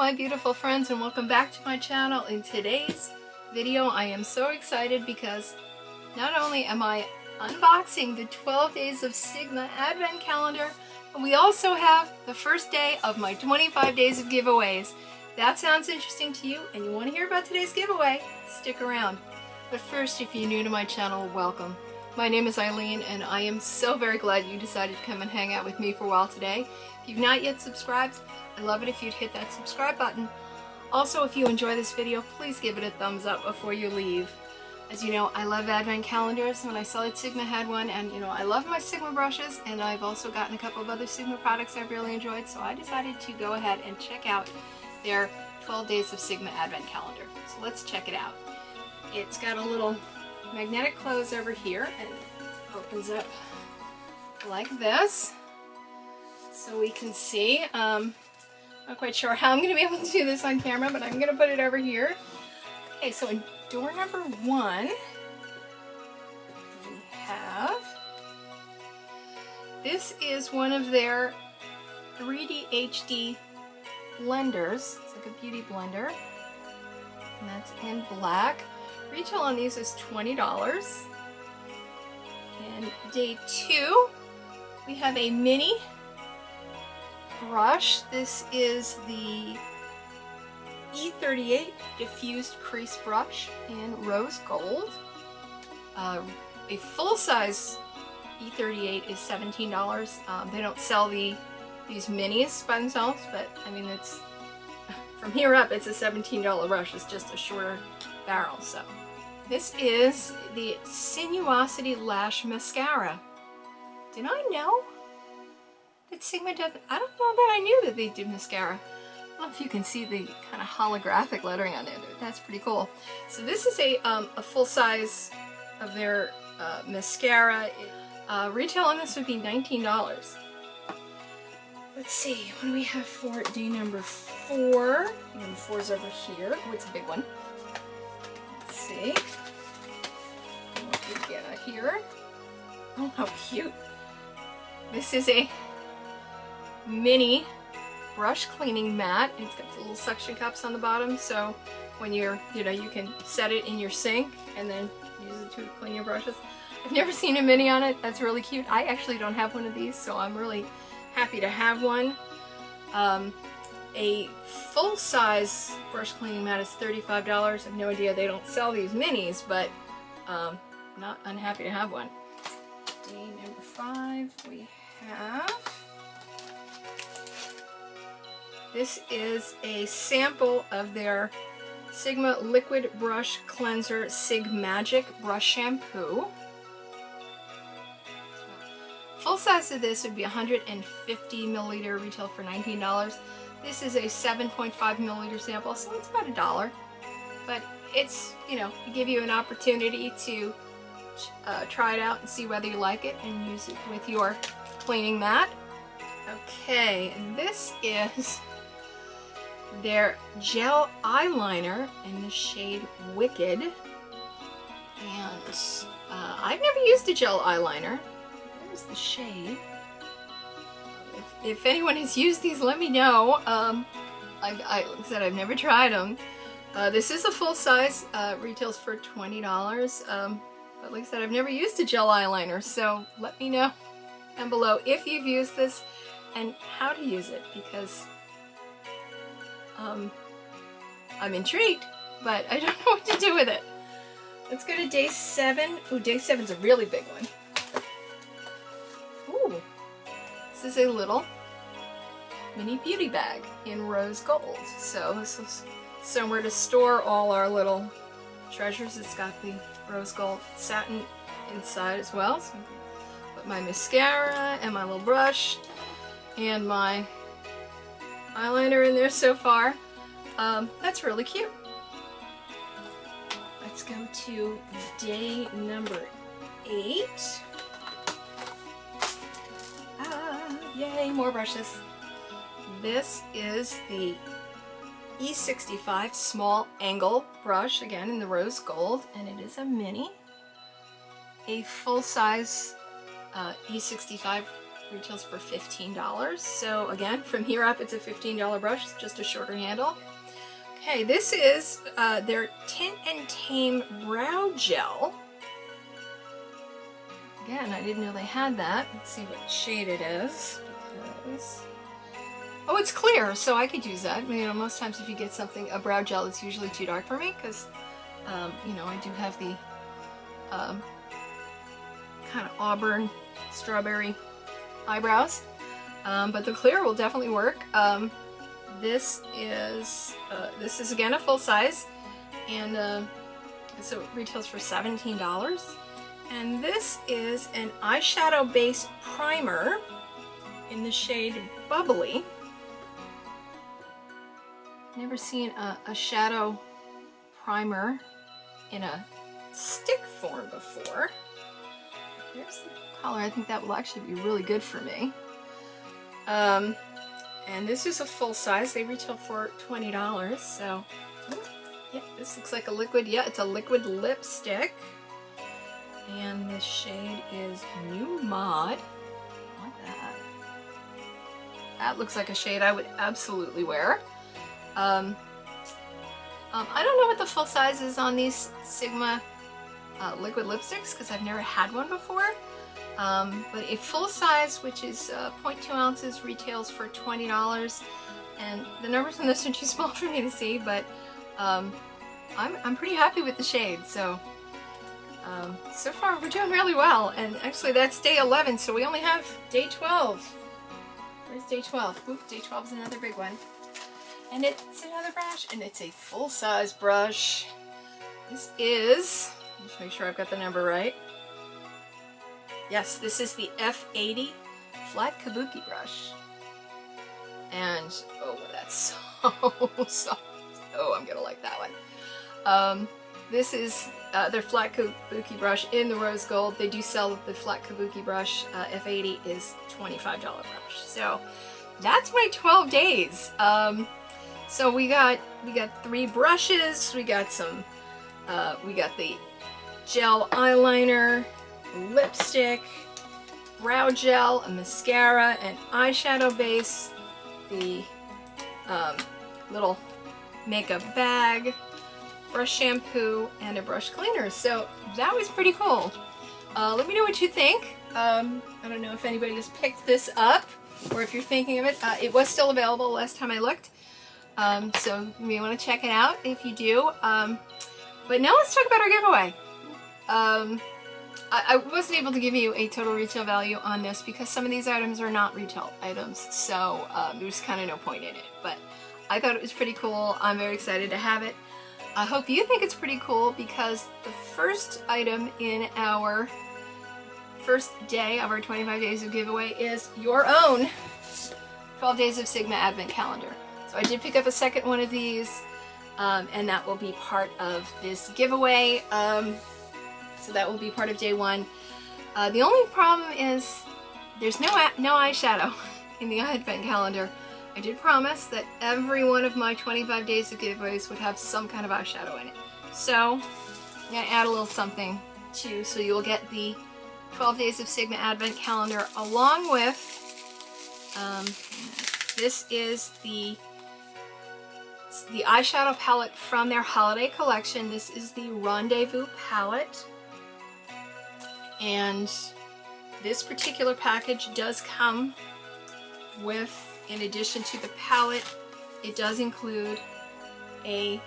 my beautiful friends, and welcome back to my channel. In today's video I am so excited because not only am I unboxing the 12 Days of Sigma Advent Calendar, but we also have the first day of my 25 days of giveaways. If that sounds interesting to you and you want to hear about today's giveaway, stick around. But first, if you're new to my channel, welcome. My name is Eileen and I am so very glad you decided to come and hang out with me for a while today. If you've not yet subscribed, I'd love it if you'd hit that subscribe button. Also, if you enjoy this video, please give it a thumbs up before you leave. As you know, I love Advent calendars. When I saw that Sigma had one, and you know, I love my Sigma brushes, and I've also gotten a couple of other Sigma products I've really enjoyed, so I decided to go ahead and check out their 12 Days of Sigma Advent calendar. So let's check it out. It's got a little magnetic close over here and opens up like this, so we can see. Not quite sure how I'm going to be able to do this on camera, but I'm going to put it over here. Okay, so in door number 1, we have, this is one of their 3D HD blenders. It's like a beauty blender, and that's in black. Retail on these is $20. And day 2, we have a mini brush. This is the E38 diffused crease brush in rose gold. A full-size E38 is $17. They don't sell these minis by themselves, but I mean, it's from here up it's a $17 brush. It's just a shorter barrel. So this is the Sinuosity Lash Mascara. Did I know that Sigma doesn't? I don't know that I knew that they did mascara. I don't know if you can see the kind of holographic lettering on there. That's pretty cool. So this is a full size of their mascara. Retail on this would be $19. Let's see, what do we have for day number 4? Number 4 is over here. Oh, it's a big one. Let's see what we get here. Oh, how cute. This is a mini brush cleaning mat. It's got the little suction cups on the bottom, so when you're, you can set it in your sink and then use it to clean your brushes. I've never seen a mini on it. That's really cute. I actually don't have one of these, so I'm really happy to have one. A full-size brush cleaning mat is $35. I have no idea, they don't sell these minis, but not unhappy to have one. Day number 5, we have, this is a sample of their Sigma Liquid Brush Cleanser Sig Magic Brush Shampoo. Full size of this would be 150 milliliter, retail for $19. This is a 7.5 milliliter sample, so it's about $1. But it's, give you an opportunity to try it out and see whether you like it and use it with your cleaning mat. Okay, and this is their gel eyeliner in the shade Wicked. And I've never used a gel eyeliner. There's the shade. If anyone has used these, let me know. Like I said, I've never tried them. This is a full size, retails for $20. But like I said, I've never used a gel eyeliner, so let me know down below if you've used this and how to use it, because I'm intrigued, but I don't know what to do with it. Let's go to day 7. Ooh, day 7's a really big one. Ooh, this is a little mini beauty bag in rose gold. So this is somewhere to store all our little treasures. It's got the rose gold satin inside as well. So I can put my mascara and my little brush and my eyeliner in there so far. That's really cute. Let's go to day number 8. Yay, more brushes. This is the E65 small angle brush, again in the rose gold, and it is a mini. A full-size E65 retails for $15. So again, from here up, it's a $15 brush, just a shorter handle. Okay, this is their Tint and Tame Brow Gel. Again, I didn't know they had that. Let's see what shade it is. Because... oh, it's clear, so I could use that. You know, most times if you get something, a brow gel, it's usually too dark for me because, you know, I do have the kind of auburn strawberry eyebrows. But the clear will definitely work. This is again a full size, and so it retails for $17. And this is an eyeshadow base primer in the shade Bubbly. Never seen a shadow primer in a stick form before. There's the color. I think that will actually be really good for me. And this is a full size. They retail for $20. So, yeah, this looks like a liquid. Yeah, it's a liquid lipstick. And this shade is New Mod. I like that. That looks like a shade I would absolutely wear. I don't know what the full size is on these Sigma liquid lipsticks because I've never had one before. But a full size, which is 0.2 ounces, retails for $20. And the numbers on this are too small for me to see, but I'm pretty happy with the shade. So. So far we're doing really well, and actually that's day 11, so we only have day 12. Where's day 12? Oop, day 12 is another big one. And it's another brush, and it's a full-size brush. This is, let's make sure I've got the number right. Yes, this is the F80 Flat Kabuki brush. And, oh, that's so soft. Oh, I'm gonna like that one. This is their Flat Kabuki brush in the rose gold. They do sell the Flat Kabuki brush. F80 is $25 brush. So that's my 12 days. So we got 3 brushes. We got some. We got the gel eyeliner, lipstick, brow gel, a mascara, an eyeshadow base, the little makeup bag, brush shampoo, and a brush cleaner. So that was pretty cool. Let me know what you think. I don't know if anybody has picked this up or if you're thinking of it. It was still available last time I looked. So you may want to check it out if you do. But now let's talk about our giveaway. I wasn't able to give you a total retail value on this because some of these items are not retail items. So there's kind of no point in it. But I thought it was pretty cool. I'm very excited to have it. I hope you think it's pretty cool because the first item in our first day of our 25 days of giveaway is your own 12 Days of Sigma Advent Calendar. So I did pick up a second one of these, and that will be part of this giveaway. So that will be part of day 1. The only problem is there's no eyeshadow in the Advent Calendar. I did promise that every one of my 25 days of giveaways would have some kind of eyeshadow in it. So I'm going to add a little something too, so you'll get the 12 Days of Sigma Advent Calendar along with, this is the eyeshadow palette from their holiday collection. This is the Rendezvous palette. And this particular package does come with, in addition to the palette, it does include a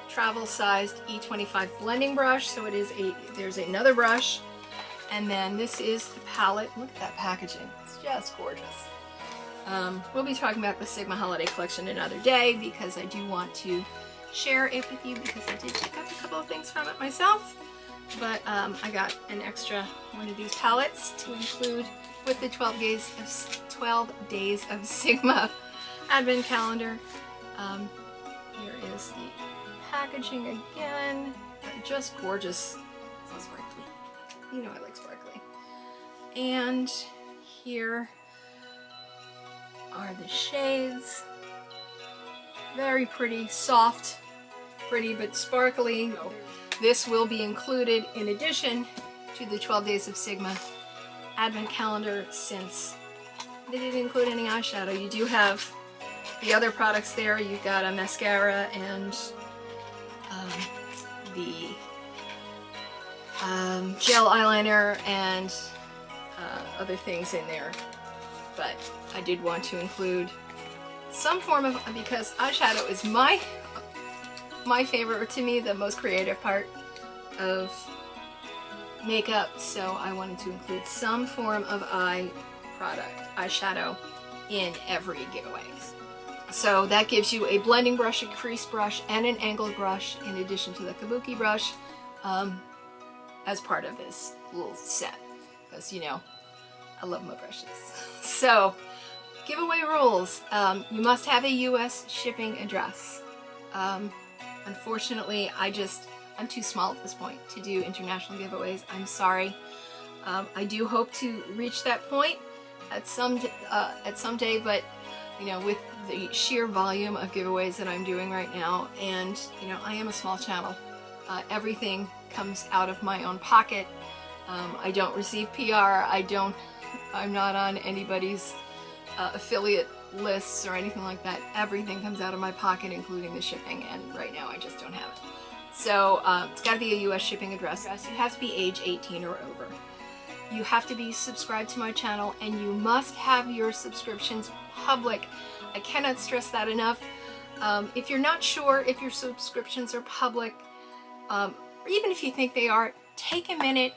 travel-sized E25 blending brush. So it is there's another brush, and then this is the palette. Look at that packaging; it's just gorgeous. We'll be talking about the Sigma Holiday Collection another day because I do want to share it with you because I did pick up a couple of things from it myself. But I got an extra one of these palettes to include with the 12 Days of Sigma Advent Calendar. Here is the packaging again. Just gorgeous. So sparkly. You know I like sparkly. And here are the shades. Very pretty, soft, pretty but sparkly. This will be included in addition to the 12 Days of Sigma Advent Calendar, since they didn't include any eyeshadow. You do have the other products there. You've got a mascara and the gel eyeliner and other things in there. But I did want to include some form of, because eyeshadow is my favorite, or to me the most creative part of makeup, so I wanted to include some form of eyeshadow in every giveaway. So that gives you a blending brush, a crease brush, and an angled brush in addition to the kabuki brush as part of this little set, because you know I love my brushes. So giveaway rules: you must have a US shipping address. Unfortunately, I'm too small at this point to do international giveaways. I'm sorry. I do hope to reach that point at some day, but you know, with the sheer volume of giveaways that I'm doing right now, and you know, I am a small channel. Everything comes out of my own pocket. I don't receive PR. I'm not on anybody's affiliate lists or anything like that. Everything comes out of my pocket, including the shipping, and right now I just don't have it. So it's got to be a US shipping address. You have to be age 18 or over. You have to be subscribed to my channel, and you must have your subscriptions public. I cannot stress that enough. If you're not sure if your subscriptions are public, or even if you think they are, take a minute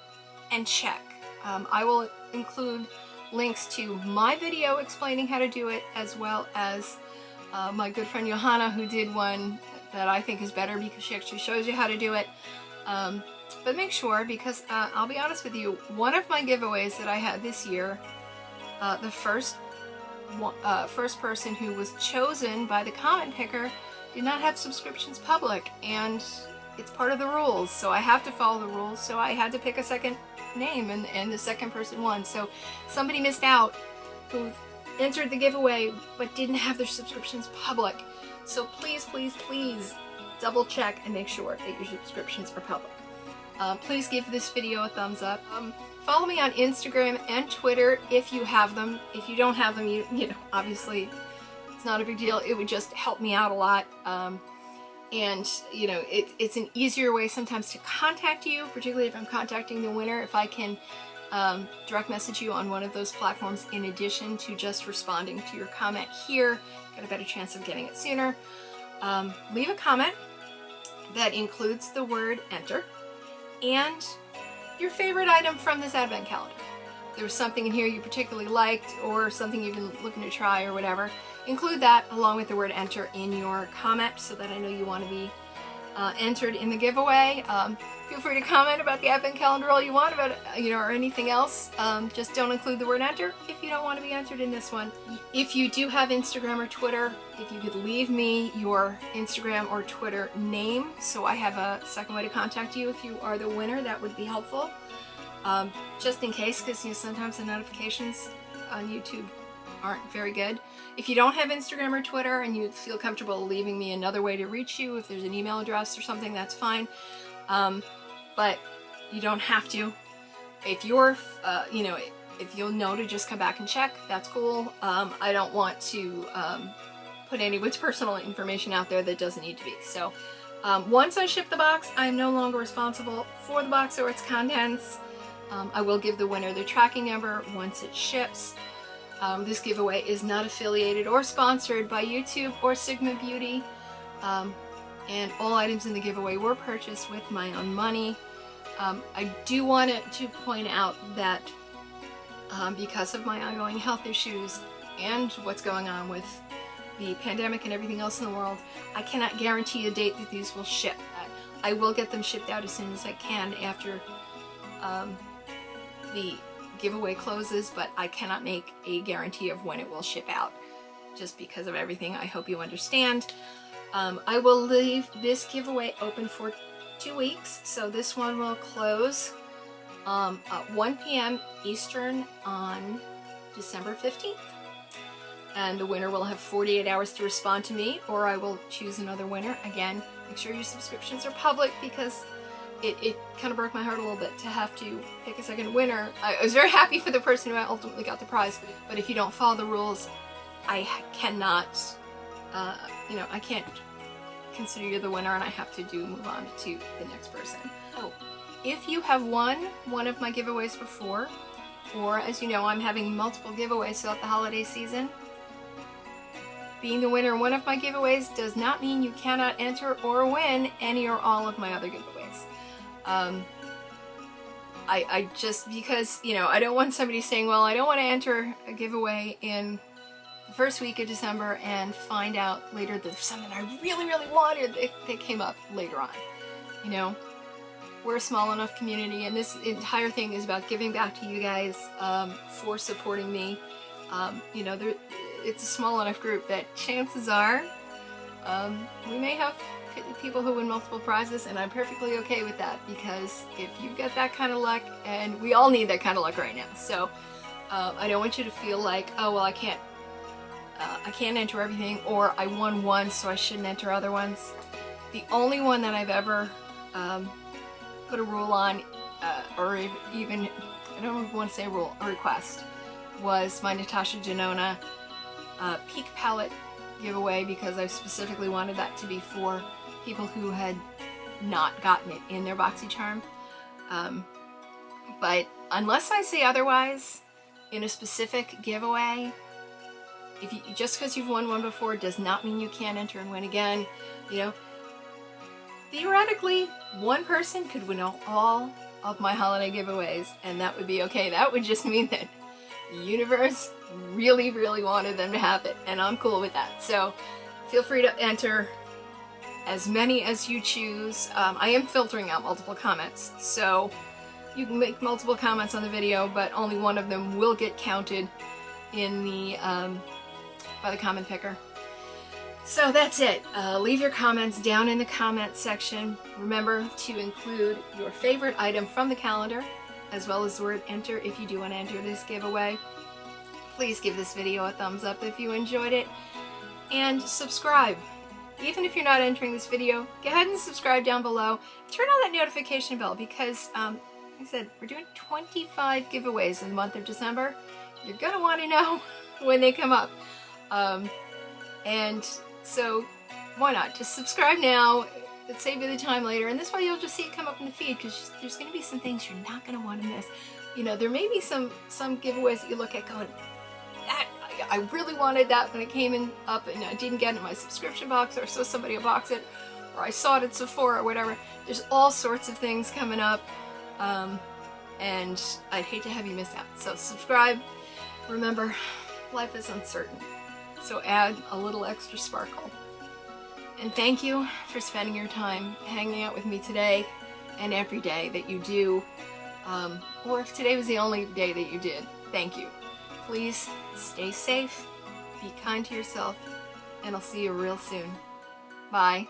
and check. I will include links to my video explaining how to do it, as well as my good friend Johanna, who did one that I think is better because she actually shows you how to do it. But make sure, because I'll be honest with you, one of my giveaways that I had this year, the first person who was chosen by the comment picker did not have subscriptions public, and it's part of the rules, so I have to follow the rules. So I had to pick a second name, and the second person won. So somebody missed out who entered the giveaway but didn't have their subscriptions public. So please, please, please double check and make sure that your subscriptions are public. Please give this video a thumbs up. Follow me on Instagram and Twitter if you have them. If you don't have them, you know, obviously it's not a big deal. It would just help me out a lot. And you know, it's an easier way sometimes to contact you, particularly if I'm contacting the winner, if I can direct message you on one of those platforms in addition to just responding to your comment here. Got a better chance of getting it sooner. Leave a comment that includes the word enter and your favorite item from this advent calendar. If there was something in here you particularly liked, or something you've been looking to try or whatever, include that along with the word enter in your comment so that I know you want to be entered in the giveaway. Feel free to comment about the advent calendar all you want, about, you know, or anything else. Just don't include the word enter if you don't want to be entered in this one. If you do have Instagram or Twitter, if you could leave me your Instagram or Twitter name so I have a second way to contact you if you are the winner, that would be helpful. Just in case, because you know, sometimes the notifications on YouTube aren't very good. If you don't have Instagram or Twitter and you feel comfortable leaving me another way to reach you, if there's an email address or something, that's fine. But you don't have to. If you're, you know, if you'll know to just come back and check, that's cool. I don't want to put anyone's personal information out there that doesn't need to be. So once I ship the box, I'm no longer responsible for the box or its contents. I will give the winner their tracking number once it ships. This giveaway is not affiliated or sponsored by YouTube or Sigma Beauty. And all items in the giveaway were purchased with my own money. I do want to point out that because of my ongoing health issues and what's going on with the pandemic and everything else in the world, I cannot guarantee a date that these will ship. I will get them shipped out as soon as I can after the giveaway closes, but I cannot make a guarantee of when it will ship out just because of everything. I hope you understand. I will leave this giveaway open for 2 weeks, so this one will close at 1 p.m. Eastern on December 15th. And the winner will have 48 hours to respond to me, or I will choose another winner. Again, make sure your subscriptions are public, because it kind of broke my heart a little bit to have to pick a second winner. I was very happy for the person who ultimately got the prize, but if you don't follow the rules, I cannot, you know, I can't consider you the winner, and I have to move on to the next person. Oh, if you have won one of my giveaways before, or as you know, I'm having multiple giveaways throughout the holiday season, being the winner in one of my giveaways does not mean you cannot enter or win any or all of my other giveaways. I just, because, you know, I don't want somebody saying, well, I don't want to enter a giveaway in the first week of December and find out later that there's something I really, really wanted that came up later on. You know, we're a small enough community, and this entire thing is about giving back to you guys for supporting me. You know, it's a small enough group that chances are we may have people who win multiple prizes, and I'm perfectly okay with that, because if you get that kind of luck, and we all need that kind of luck right now, so I don't want you to feel like, oh well, I can't enter everything, or I won one so I shouldn't enter other ones. The only one that I've ever put a rule on, or even, I don't even want to say a rule, a request, was my Natasha Denona Peak Palette giveaway, because I specifically wanted that to be for people who had not gotten it in their BoxyCharm. But unless I say otherwise, in a specific giveaway, if you, just because you've won one before does not mean you can't enter and win again. You know, theoretically, one person could win all of my holiday giveaways, and that would be okay. That would just mean that the universe really, really wanted them to have it, and I'm cool with that. So feel free to enter as many as you choose. I am filtering out multiple comments, so you can make multiple comments on the video, but only one of them will get counted in the by the comment picker. So that's it. Leave your comments down in the comments section. Remember to include your favorite item from the calendar, as well as the word enter if you do want to enter this giveaway. Please give this video a thumbs up if you enjoyed it, and subscribe. Even if you're not entering this video, go ahead and subscribe down below. Turn on that notification bell, because like I said, we're doing 25 giveaways in the month of December. You're gonna want to know when they come up. And so why not just subscribe now, save you the time later, and this way you'll just see it come up in the feed, because there's going to be some things you're not going to want to miss. You know, there may be some giveaways that you look at going, that I really wanted that when it came in up and I didn't get it in my subscription box, or I saw somebody box it, or I saw it at Sephora or whatever. There's all sorts of things coming up, and I'd hate to have you miss out. So subscribe. Remember, life is uncertain, so add a little extra sparkle. And thank you for spending your time hanging out with me today and every day that you do. Or if today was the only day that you did, thank you. Please stay safe, be kind to yourself, and I'll see you real soon. Bye.